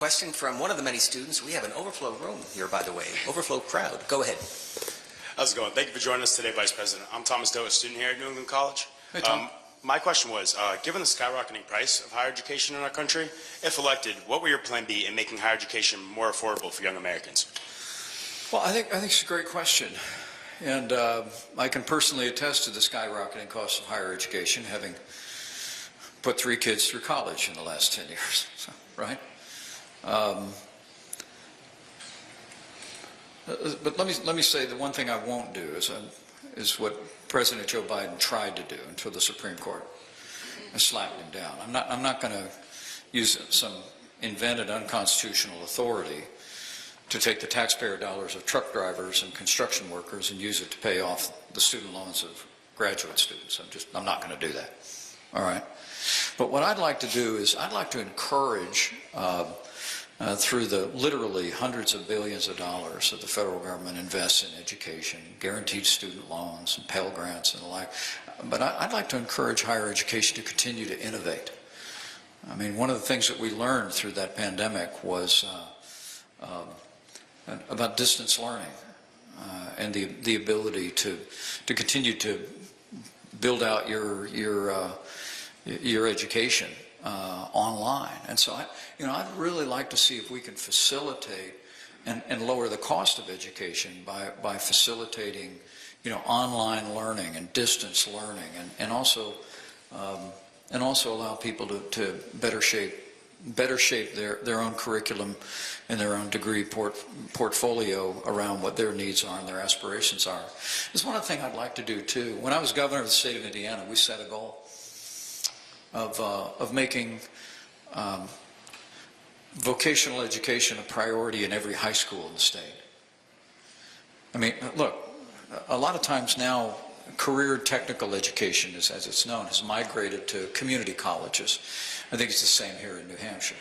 Question from one of the many students. We have an overflow room here, by the way. Overflow crowd. Go ahead. How's it going? Thank you for joining us today, Vice President. I'm Thomas Doe, a student here at New England College. Hey, Tom. My question was, given the skyrocketing price of higher education in our country, if elected, what will your plan be in making higher education more affordable for young Americans? Well, I think it's a great question. And I can personally attest to the skyrocketing cost of higher education, having put 3 kids through college in the last 10 years, right? But let me say the one thing I won't do is what President Joe Biden tried to do until the Supreme Court slapped him down. I'm not going to use some invented unconstitutional authority to take the taxpayer dollars of truck drivers and construction workers and use it to pay off the student loans of graduate students. I'm not going to do that. All right. But what I'd like to do is I'd like to encourage through the literally hundreds of billions of dollars that the federal government invests in education, guaranteed student loans and Pell Grants and the like. But I'd like to encourage higher education to continue to innovate. I mean, one of the things that we learned through that pandemic was about distance learning and the ability to continue to build out your education online. And so I'd really like to see if we can facilitate and lower the cost of education by facilitating online learning and distance learning and also allow people to better shape their own curriculum and their own degree portfolio around what their needs are and their aspirations are. There's one other thing I'd like to do too. When I was governor of the state of Indiana, we set a goal of making vocational education a priority in every high school in the state. I mean, look, a lot of times now career technical education, as it's known, has migrated to community colleges. I think it's the same here in New Hampshire.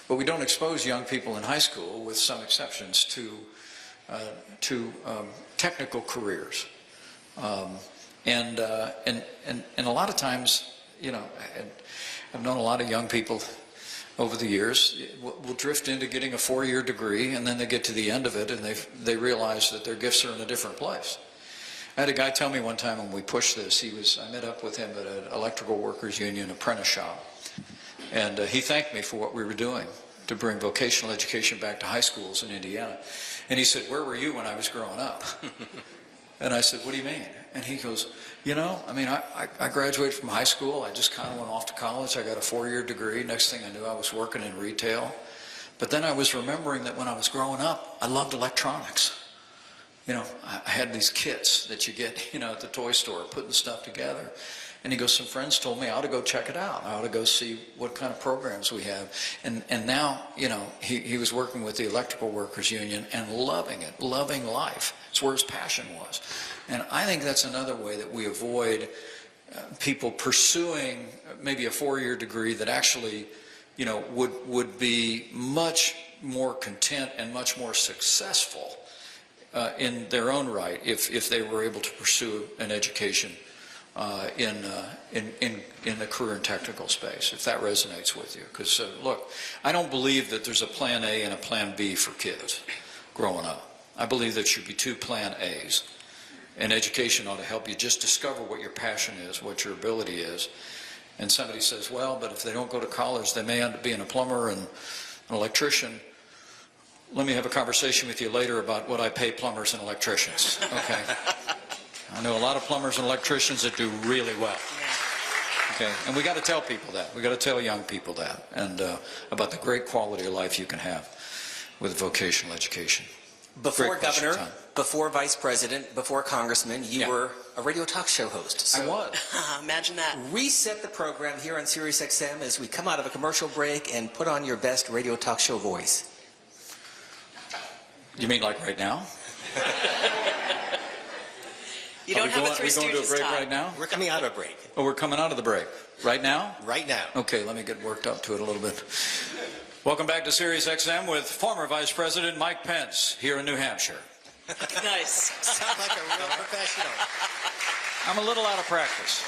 But we don't expose young people in high school, with some exceptions, to technical careers. And a lot of times, I've known a lot of young people over the years will drift into getting a 4-year degree, and then they get to the end of it and they realize that their gifts are in a different place. I had a guy tell me one time when we pushed this, I met up with him at an electrical workers union apprentice shop, and he thanked me for what we were doing to bring vocational education back to high schools in Indiana. And he said, "Where were you when I was growing up?" And I said, "What do you mean?" And he goes, I graduated from high school. I just kind of went off to college. I got a 4-year degree. Next thing I knew, I was working in retail. But then I was remembering that when I was growing up, I loved electronics. I had these kits that you get, at the toy store, putting stuff together. And he goes, some friends told me I ought to go check it out. I ought to go see what kind of programs we have. And now, he was working with the electrical workers union and loving it, loving life. It's where his passion was. And I think that's another way that we avoid people pursuing maybe a 4-year degree that actually, would be much more content and much more successful in their own right if they were able to pursue an education in the career and technical space, if that resonates with you. Because look, I don't believe that there's a plan A and a plan B for kids growing up. I believe there should be 2 plan A's, and education ought to help you just discover what your passion is, what your ability is. And somebody says, well, but if they don't go to college, they may end up being a plumber and an electrician. Let me have a conversation with you later about what I pay plumbers and electricians. Okay. I know a lot of plumbers and electricians that do really well. Okay, and we got to tell people that. We got to tell young people that, and about the great quality of life you can have with vocational education. Before governor, before vice president, before congressman, you were a radio talk show host. So I was. Imagine that. Reset the program here on Sirius XM as we come out of a commercial break and put on your best radio talk show voice. You mean like right now? You don't have a Three Stooges. Are we going to a break time. right now? We're coming out of a break. Oh, we're coming out of the break. Right now? Right now. Okay, let me get worked up to it a little bit. Welcome back to Sirius XM with former Vice President Mike Pence here in New Hampshire. Nice. Sound like a real professional. I'm a little out of practice.